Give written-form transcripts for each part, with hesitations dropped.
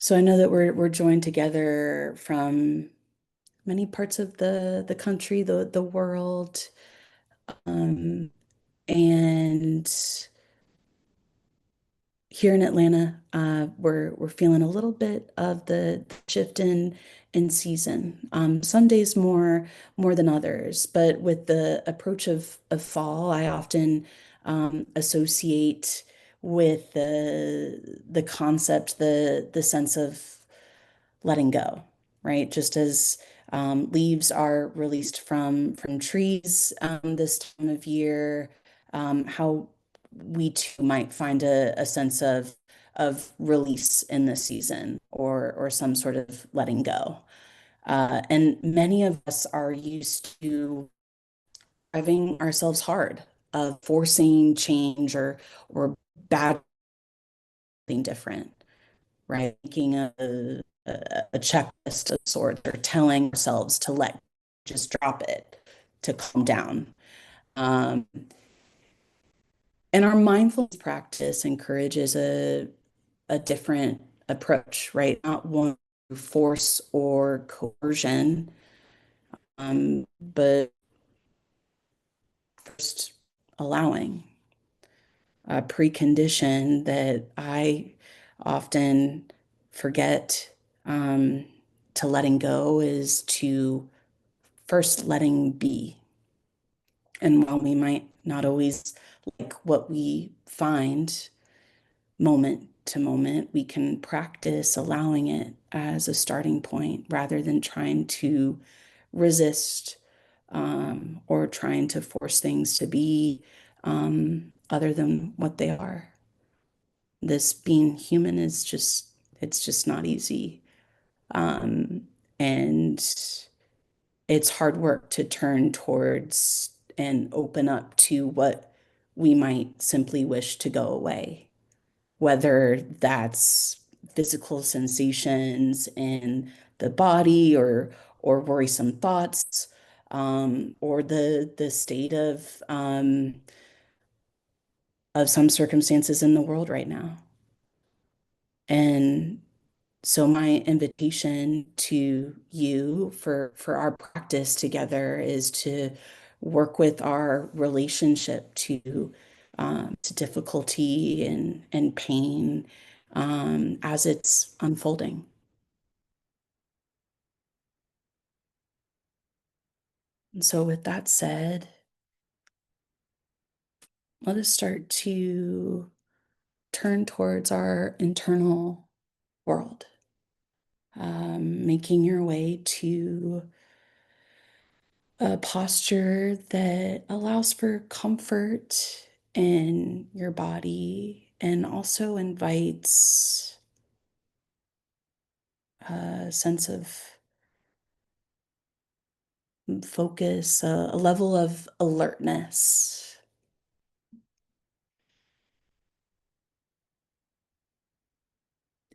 So I know that we're joined together from many parts of the country, the world, um, and here in Atlanta, we're feeling a little bit of the shift in season. Some days more than others, but with the approach of fall, I often associate with the concept, the sense of letting go, right? Just as leaves are released from trees this time of year, how we too might find a sense of release in this season or some sort of letting go. And many of us are used to driving ourselves hard, of forcing change or bad being different, right? Making a checklist of sorts or telling ourselves to just drop it, to calm down. Um, and our mindfulness practice encourages a different approach, right? Not one through force or coercion, but first allowing. A precondition that I often forget to letting go is to first letting be. And while we might not always like what we find moment to moment, we can practice allowing it as a starting point rather than trying to resist or trying to force things to be other than what they are. This being human is it's just not easy. Um, and it's hard work to turn towards and open up to what we might simply wish to go away, whether that's physical sensations in the body or worrisome thoughts, or the state of some circumstances in the world right now. And so my invitation to you for our practice together is to work with our relationship to difficulty and pain as it's unfolding. And so with that said, let us start to turn towards our internal world, making your way to a posture that allows for comfort in your body and also invites a sense of focus, a level of alertness.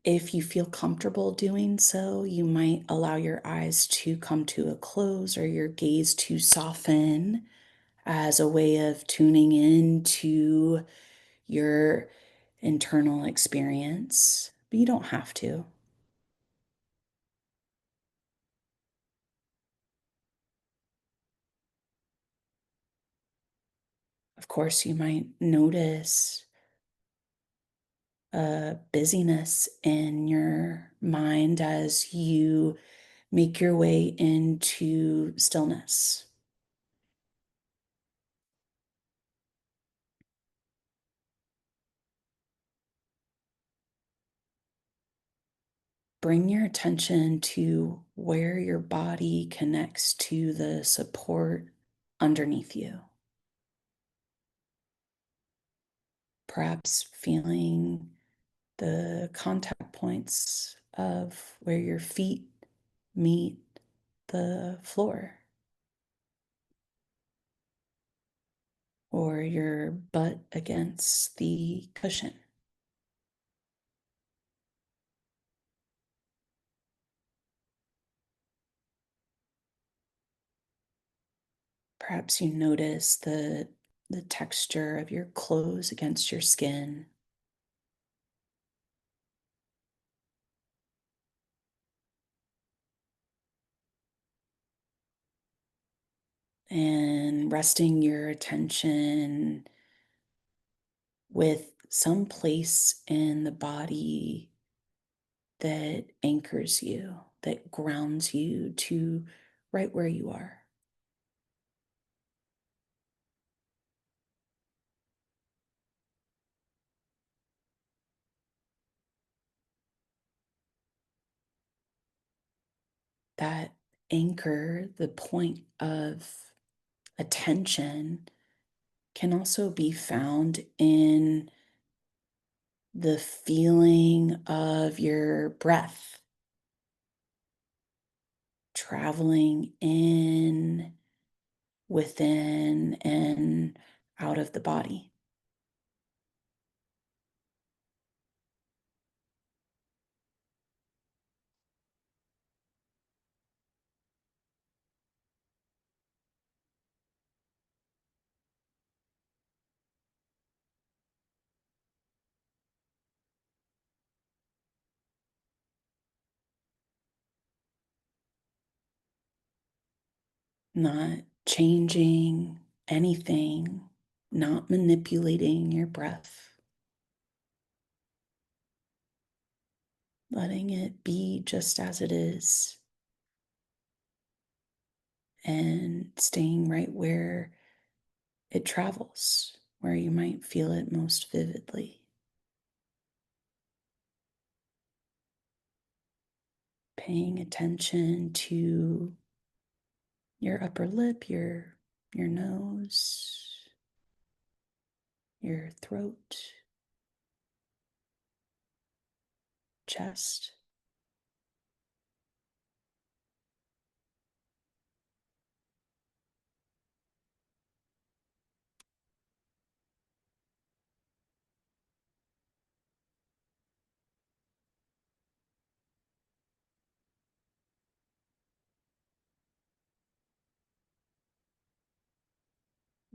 If you feel comfortable doing so, you might allow your eyes to come to a close or your gaze to soften as a way of tuning in to your internal experience, but you don't have to. Of course, you might notice a busyness in your mind as you make your way into stillness. Bring your attention to where your body connects to the support underneath you. Perhaps feeling the contact points of where your feet meet the floor or your butt against the cushion. Perhaps you notice the texture of your clothes against your skin. and resting your attention with some place in the body that anchors you, that grounds you to right where you are. That anchor, the point of attention, can also be found in the feeling of your breath traveling in, within, and out of the body. Not changing anything, not manipulating your breath, letting it be just as it is, and staying right where it travels, where you might feel it most vividly. Paying attention to your upper lip, your nose, your throat, chest.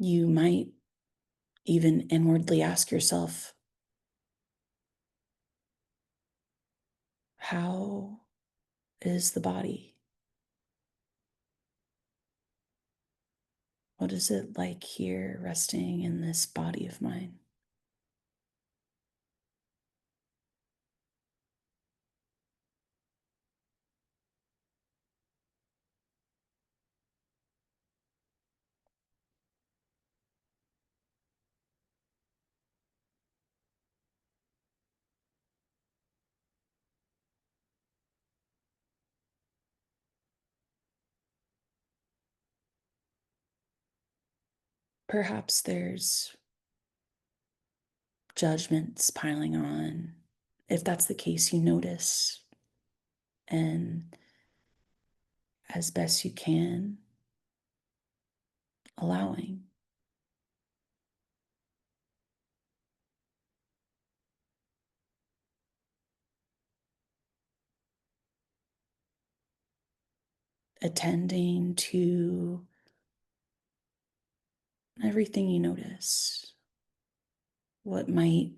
You might even inwardly ask yourself, how is the body? What is it like here, resting in this body of mine? Perhaps there's judgments piling on. If that's the case, you notice, and as best you can, allowing. Attending to everything you notice, what might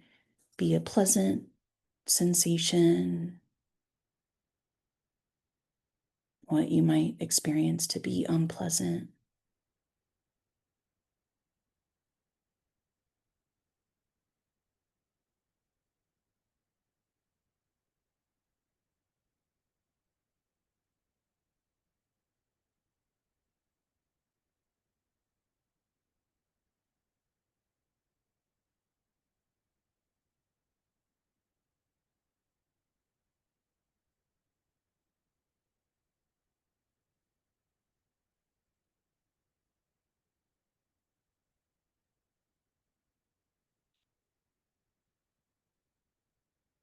be a pleasant sensation, what you might experience to be unpleasant.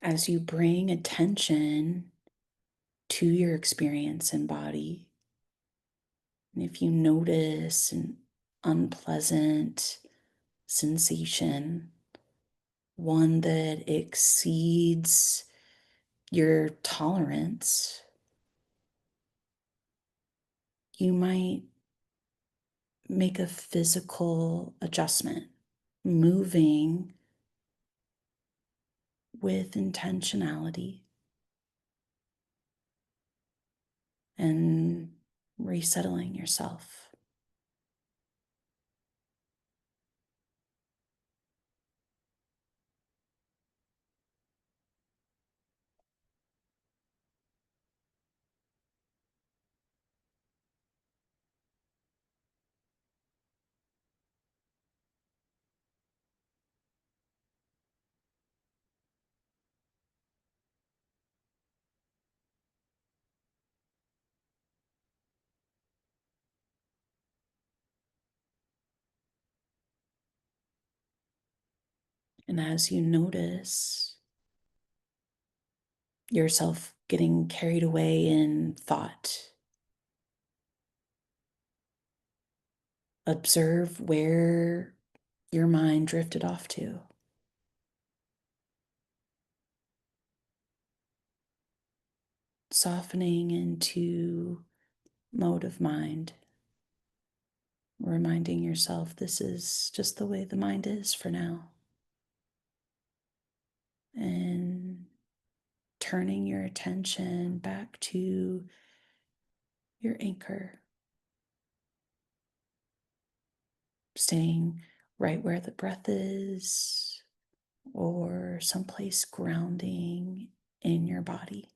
As you bring attention to your experience in body, and if you notice an unpleasant sensation, one that exceeds your tolerance, you might make a physical adjustment, moving with intentionality and resettling yourself. And as you notice yourself getting carried away in thought, observe where your mind drifted off to, softening into mode of mind, reminding yourself this is just the way the mind is for now, and turning your attention back to your anchor, staying right where the breath is or someplace grounding in your body.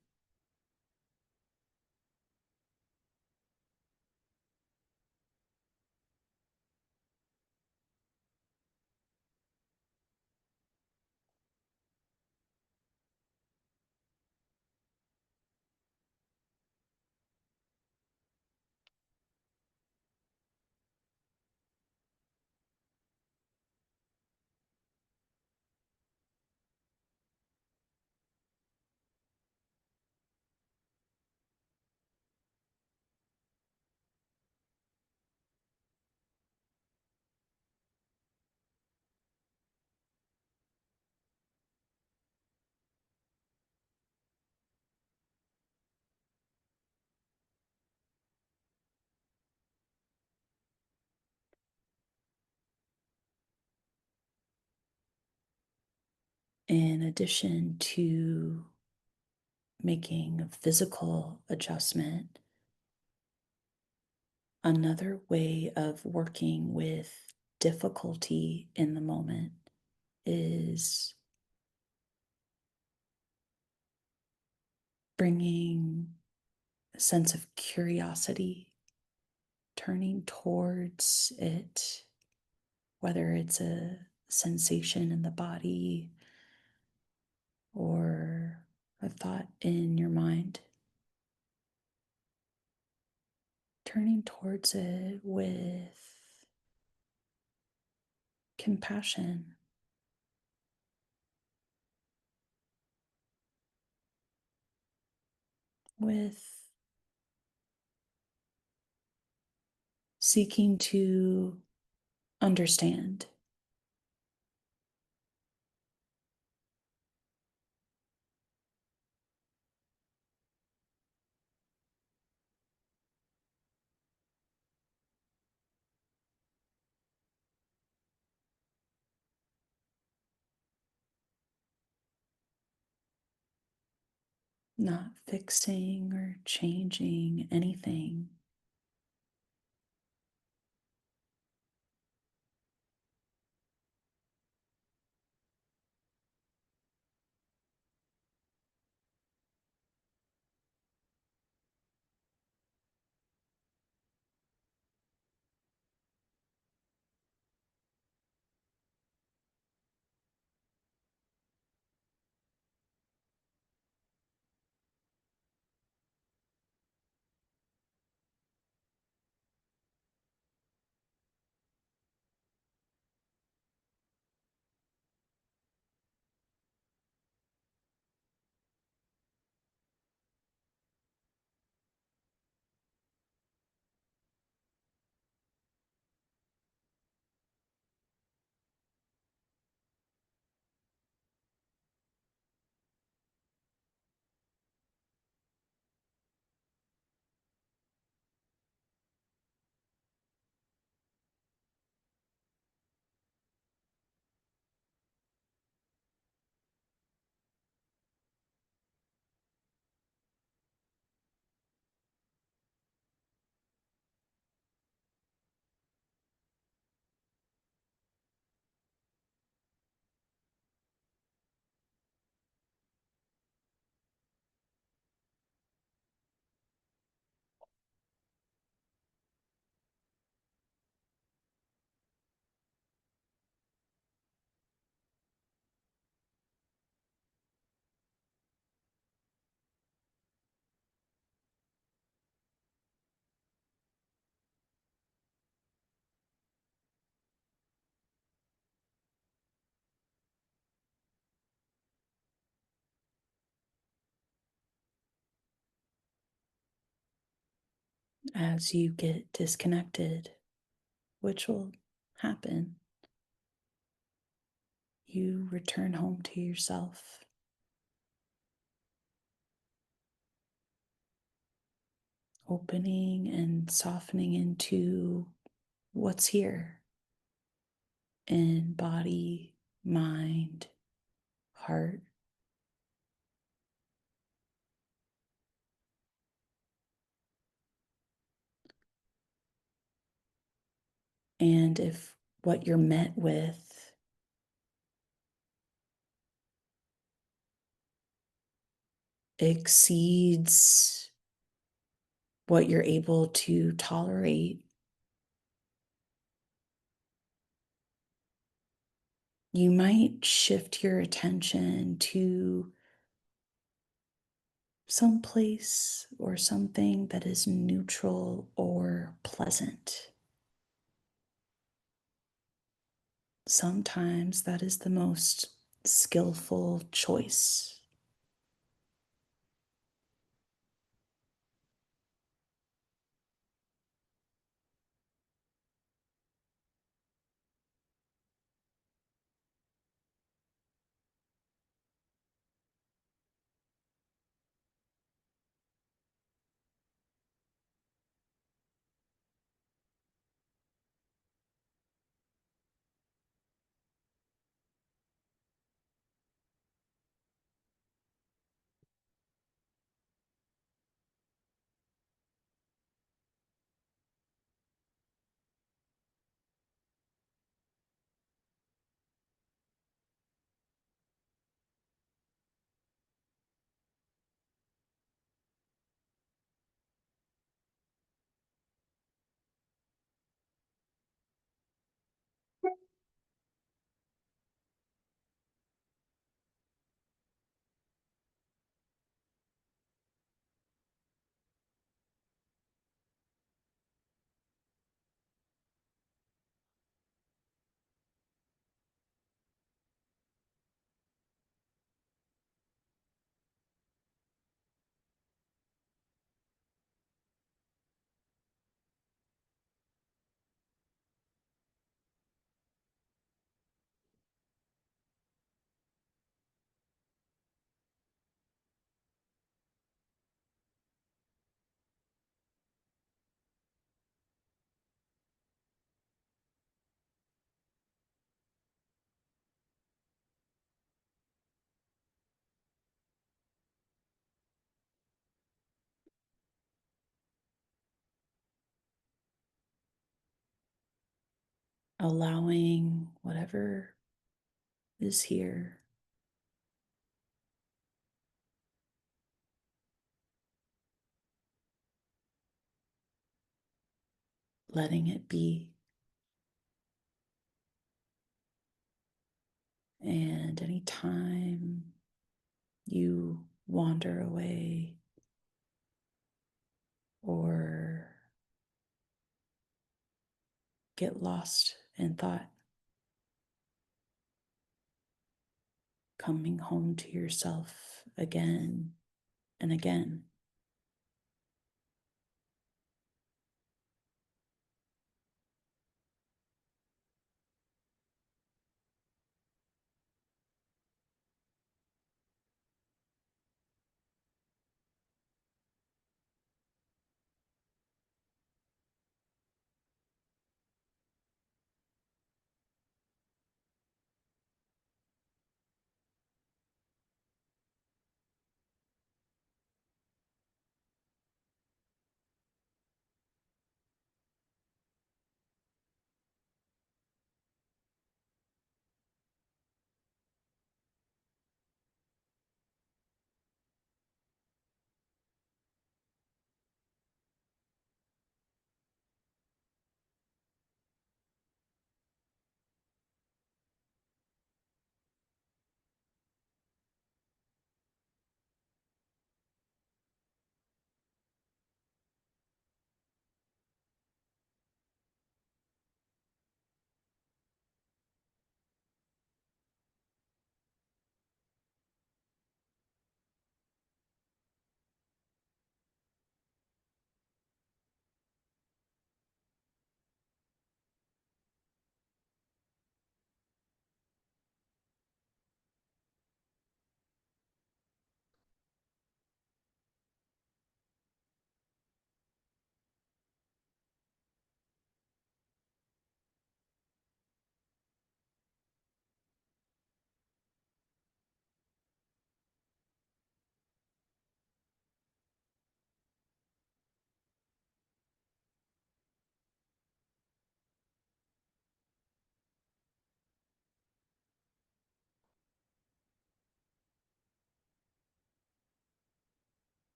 In addition to making a physical adjustment, another way of working with difficulty in the moment is bringing a sense of curiosity, turning towards it, whether it's a sensation in the body or a thought in your mind, turning towards it with compassion, with seeking to understand. Not fixing or changing anything, As you get disconnected, which will happen, you return home to yourself, opening and softening into what's here in body, mind, heart. And if what you're met with exceeds what you're able to tolerate, you might shift your attention to some place or something that is neutral or pleasant. Sometimes that is the most skillful choice. Allowing whatever is here, letting it be. And anytime you wander away or get lost in thought, coming home to yourself again and again.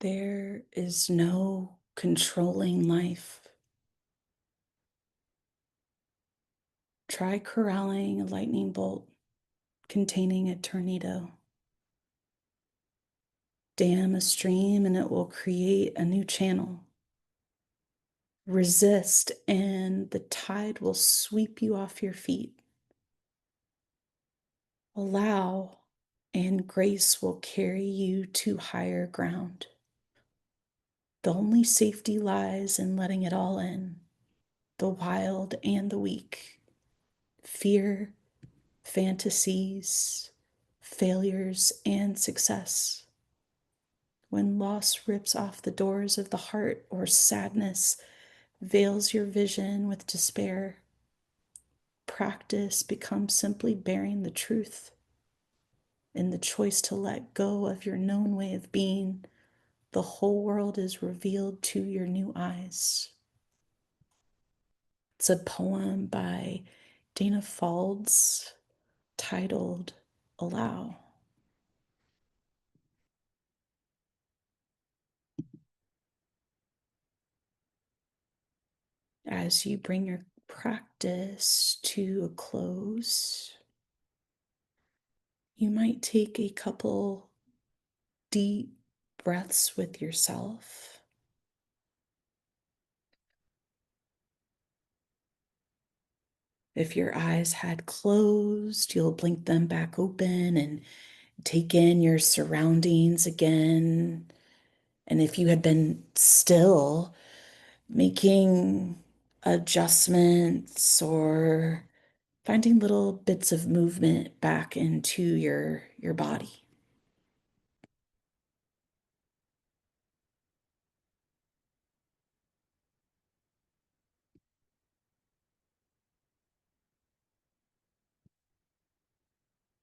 There is no controlling life. Try corralling a lightning bolt containing a tornado. Dam a stream and it will create a new channel. Resist and the tide will sweep you off your feet. Allow and grace will carry you to higher ground. The only safety lies in letting it all in, the wild and the weak, fear, fantasies, failures, and success. When loss rips off the doors of the heart or sadness veils your vision with despair, practice becomes simply bearing the truth in the choice to let go of your known way of being. The whole world is revealed to your new eyes. It's a poem by Dana Faulds titled Allow. As you bring your practice to a close, you might take a couple deep breaths with yourself. If your eyes had closed, you'll blink them back open and take in your surroundings again. And if you had been still, making adjustments or finding little bits of movement back into your body.